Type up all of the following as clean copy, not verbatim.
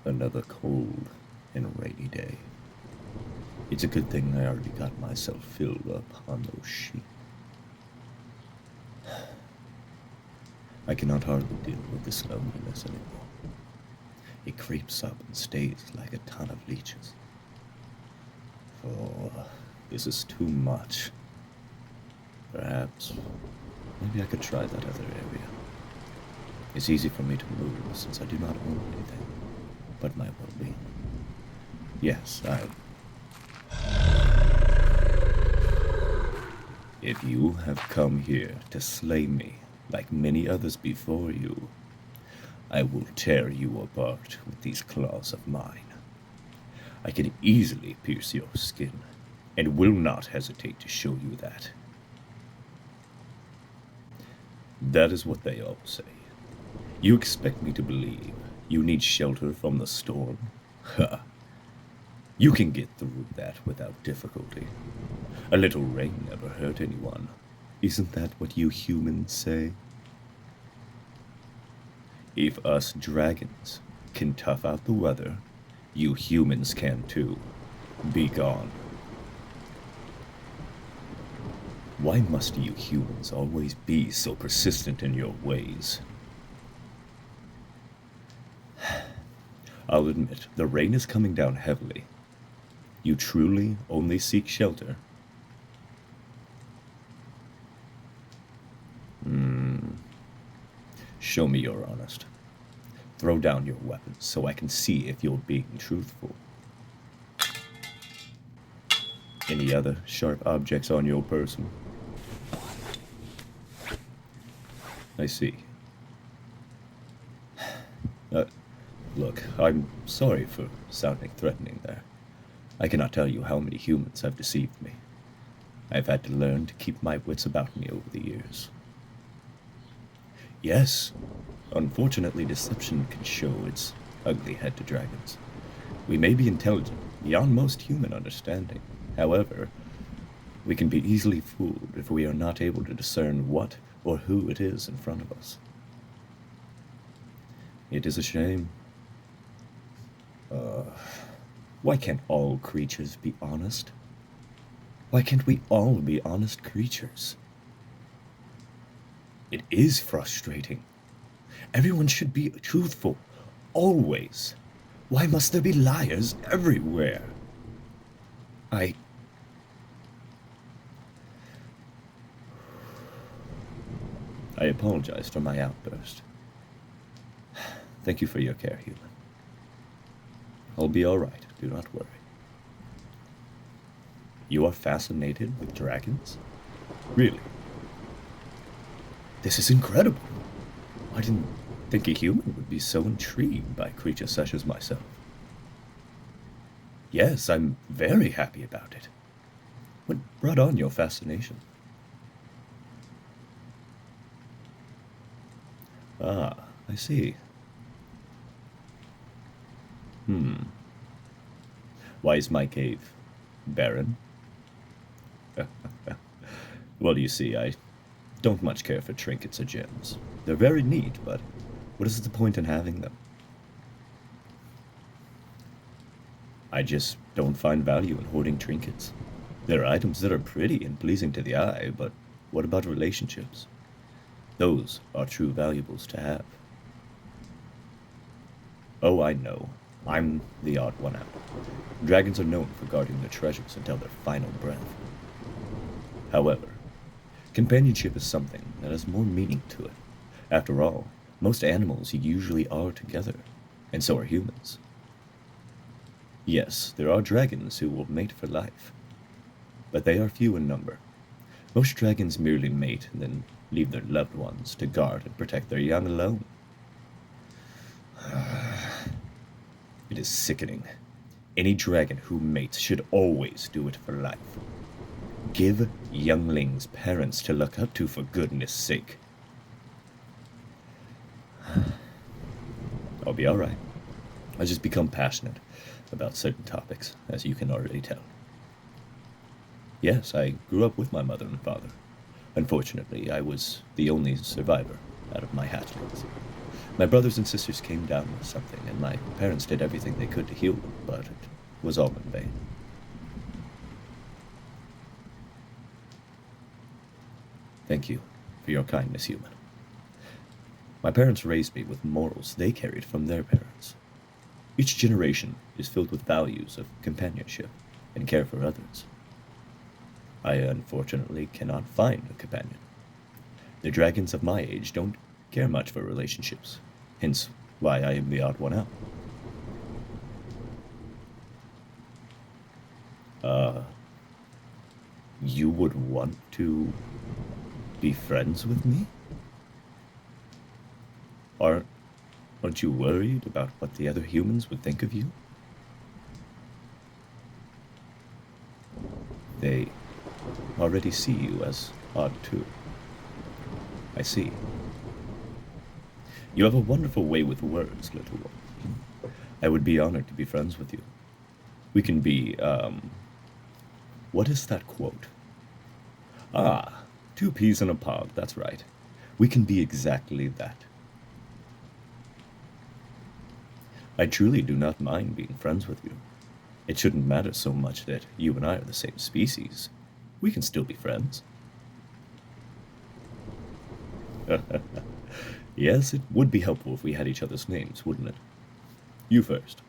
Another cold and rainy day. It's a good thing I already got myself filled up on those sheep. I cannot hardly deal with this loneliness anymore. It creeps up and stays like a ton of leeches. Oh, this is too much. Perhaps, maybe I could try that other area. It's easy for me to move since I do not own anything but my well-being. Yes, If you have come here to slay me like many others before you, I will tear you apart with these claws of mine. I can easily pierce your skin, and will not hesitate to show you that. That is what they all say. You expect me to believe you need shelter from the storm? Ha! You can get through that without difficulty. A little rain never hurt anyone. Isn't that what you humans say? If us dragons can tough out the weather, you humans can too. Be gone. Why must you humans always be so persistent in your ways? I'll admit, the rain is coming down heavily. You truly only seek shelter? Show me you're honest. Throw down your weapons so I can see if you're being truthful. Any other sharp objects on your person? I see. Look, I'm sorry for sounding threatening there. I cannot tell you how many humans have deceived me. I've had to learn to keep my wits about me over the years. Yes, unfortunately deception can show its ugly head to dragons. We may be intelligent, beyond most human understanding. However, we can be easily fooled if we are not able to discern what or who it is in front of us. It is a shame. Why can't all creatures be honest? Why can't we all be honest creatures? It is frustrating. Everyone should be truthful, always. Why must there be liars everywhere? I apologize for my outburst. Thank you for your care, human. I'll be all right, do not worry. You are fascinated with dragons? Really? This is incredible. I didn't think a human would be so intrigued by creatures such as myself. Yes, I'm very happy about it. What brought on your fascination? Ah, I see. Why is my cave barren? Well, you see, I don't much care for trinkets or gems. They're very neat, but what is the point in having them? I just don't find value in hoarding trinkets. There are items that are pretty and pleasing to the eye, but what about relationships? Those are true valuables to have. Oh, I know. I'm the odd one out. Dragons are known for guarding their treasures until their final breath. However, companionship is something that has more meaning to it. After all, most animals usually are together, and so are humans. Yes, there are dragons who will mate for life, but they are few in number. Most dragons merely mate and then leave their loved ones to guard and protect their young alone. It is sickening. Any dragon who mates should always do it for life. Give younglings parents to look up to, for goodness sake. I'll be alright. I just become passionate about certain topics, as you can already tell. Yes, I grew up with my mother and father. Unfortunately, I was the only survivor out of my hatchlings. My brothers and sisters came down with something, and my parents did everything they could to heal them, but it was all in vain. Thank you for your kindness, human. My parents raised me with morals they carried from their parents. Each generation is filled with values of companionship and care for others. I unfortunately cannot find a companion. The dragons of my age don't care much for relationships, hence why I am the odd one out. You would want to be friends with me? Aren't you worried about what the other humans would think of you? They already see you as odd too. I see. You have a wonderful way with words, little one. I would be honored to be friends with you. We can be, what is that quote? Ah, two peas in a pod, that's right. We can be exactly that. I truly do not mind being friends with you. It shouldn't matter so much that you and I are the same species. We can still be friends. Yes, it would be helpful if we had each other's names, wouldn't it? You first.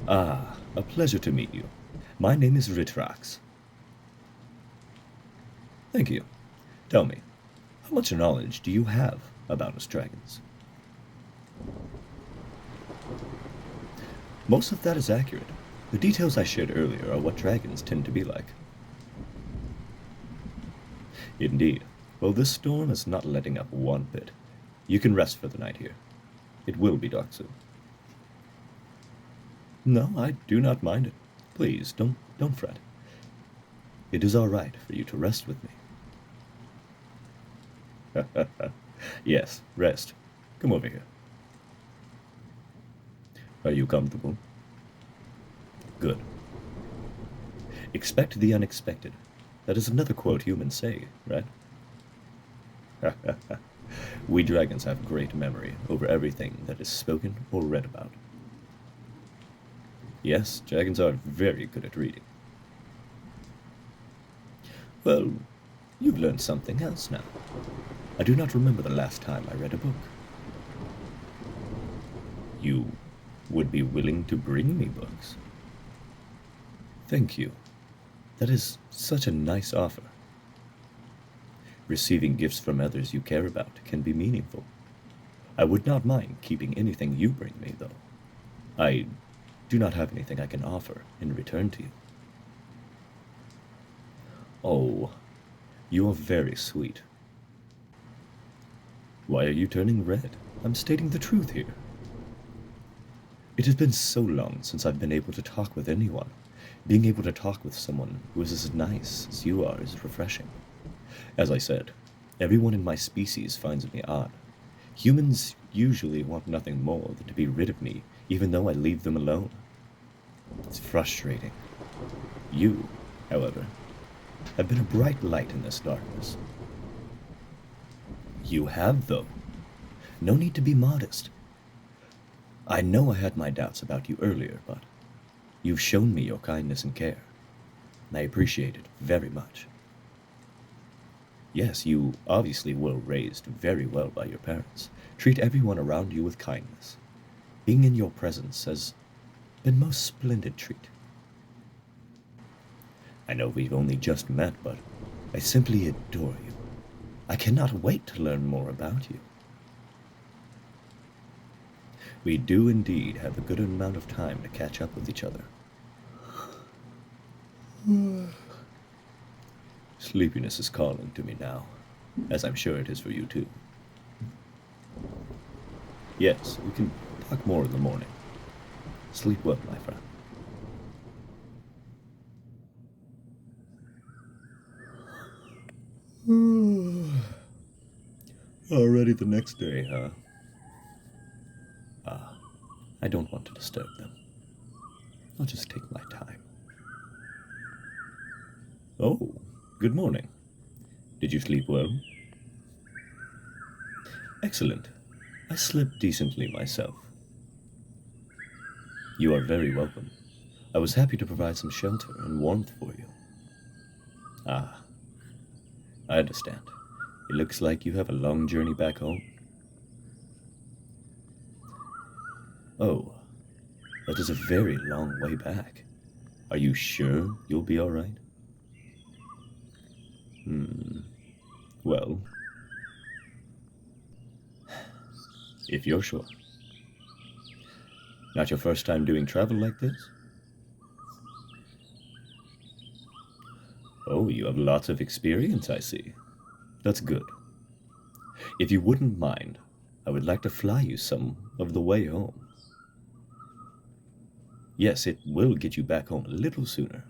Ah, a pleasure to meet you. My name is Ritrax. Thank you. Tell me, how much knowledge do you have about us dragons? Most of that is accurate. The details I shared earlier are what dragons tend to be like. Indeed. Well, this storm is not letting up one bit. You can rest for the night here. It will be dark soon. No, I do not mind it. Please, don't fret. It is all right for you to rest with me. Yes, rest. Come over here. Are you comfortable? Good. Expect the unexpected. That is another quote humans say, right? We dragons have great memory over everything that is spoken or read about. Yes, dragons are very good at reading. Well, you've learned something else now. I do not remember the last time I read a book. You would be willing to bring me books? Thank you. That is such a nice offer. Receiving gifts from others you care about can be meaningful. I would not mind keeping anything you bring me, though. I do not have anything I can offer in return to you. Oh, you are very sweet. Why are you turning red? I'm stating the truth here. It has been so long since I've been able to talk with anyone. Being able to talk with someone who is as nice as you are is refreshing. As I said, everyone in my species finds me odd. Humans usually want nothing more than to be rid of me, even though I leave them alone. It's frustrating. You, however, have been a bright light in this darkness. You have, though. No need to be modest. I know I had my doubts about you earlier, but you've shown me your kindness and care. I appreciate it very much. Yes, you obviously were raised very well by your parents. Treat everyone around you with kindness. Being in your presence has been most splendid treat. I know we've only just met, but I simply adore you. I cannot wait to learn more about you. We do indeed have a good amount of time to catch up with each other. Sleepiness is calling to me now, as I'm sure it is for you too. Yes, we can talk more in the morning. Sleep well, my friend. Already the next day, huh? I don't want to disturb them. I'll just take my time. Oh, good morning. Did you sleep well? Excellent. I slept decently myself. You are very welcome. I was happy to provide some shelter and warmth for you. Ah, I understand. It looks like you have a long journey back home. Oh, that is a very long way back. Are you sure you'll be all right? Well, if you're sure. Not your first time doing travel like this? Oh, you have lots of experience, I see. That's good. If you wouldn't mind, I would like to fly you some of the way home. Yes, it will get you back home a little sooner.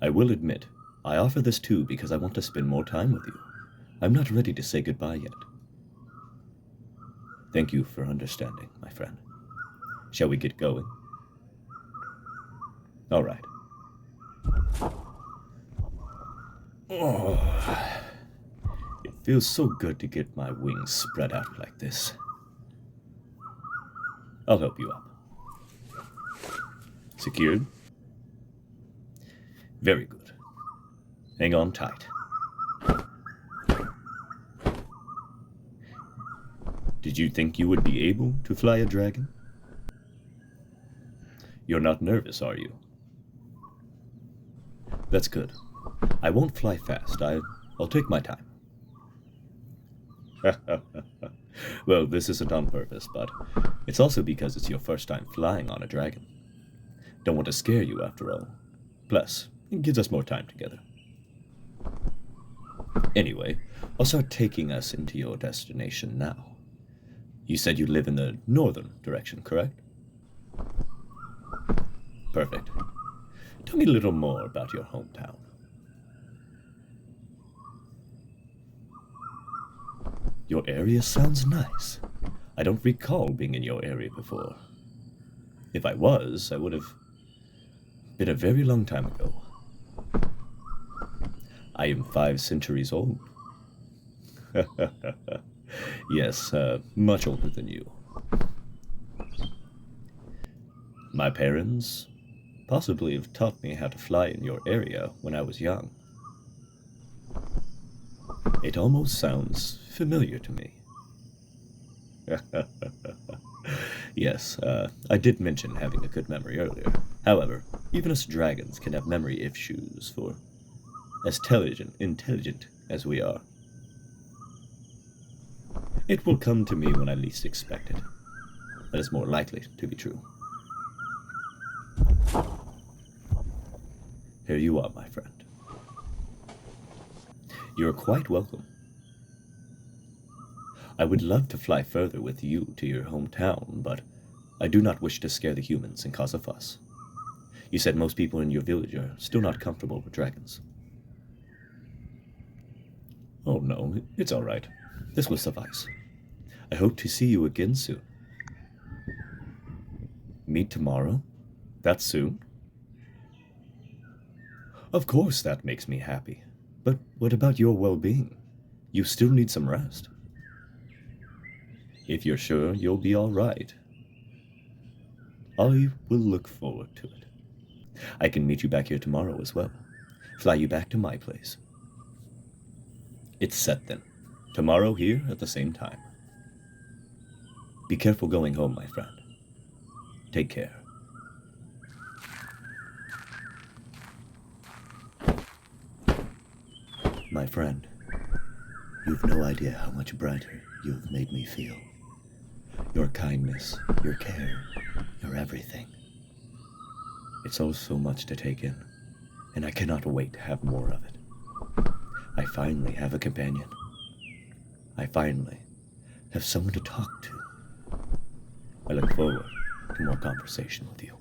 I will admit, I offer this too because I want to spend more time with you. I'm not ready to say goodbye yet. Thank you for understanding, my friend. Shall we get going? All right. Oh, it feels so good to get my wings spread out like this. I'll help you up. Secured? Very good. Hang on tight. Did you think you would be able to fly a dragon? You're not nervous, are you? That's good. I won't fly fast. I'll take my time. Well, this isn't on purpose, but it's also because it's your first time flying on a dragon. Don't want to scare you after all. Plus, it gives us more time together. Anyway, I'll start taking us into your destination now. You said you live in the northern direction, correct? Perfect. Tell me a little more about your hometown. Your area sounds nice. I don't recall being in your area before. If I was, I would have been a very long time ago. I am 5 centuries old. Yes, much older than you. My parents possibly have taught me how to fly in your area when I was young. It almost sounds familiar to me. Yes, I did mention having a good memory earlier. However, even us dragons can have memory issues for as intelligent as we are. It will come to me when I least expect it. That is more likely to be true. Here you are, my friend. You're quite welcome. I would love to fly further with you to your hometown, but I do not wish to scare the humans and cause a fuss. You said most people in your village are still not comfortable with dragons. Oh no, it's all right. This will suffice. I hope to see you again soon. Meet tomorrow? That soon? Of course that makes me happy. But what about your well-being? You still need some rest. If you're sure you'll be all right, I will look forward to it. I can meet you back here tomorrow as well. Fly you back to my place. It's set then. Tomorrow here at the same time. Be careful going home, my friend. Take care. My friend, you've no idea how much brighter you've made me feel. Your kindness, your care, your everything. It's all so much to take in, and I cannot wait to have more of it. I finally have a companion. I finally have someone to talk to. I look forward to more conversation with you.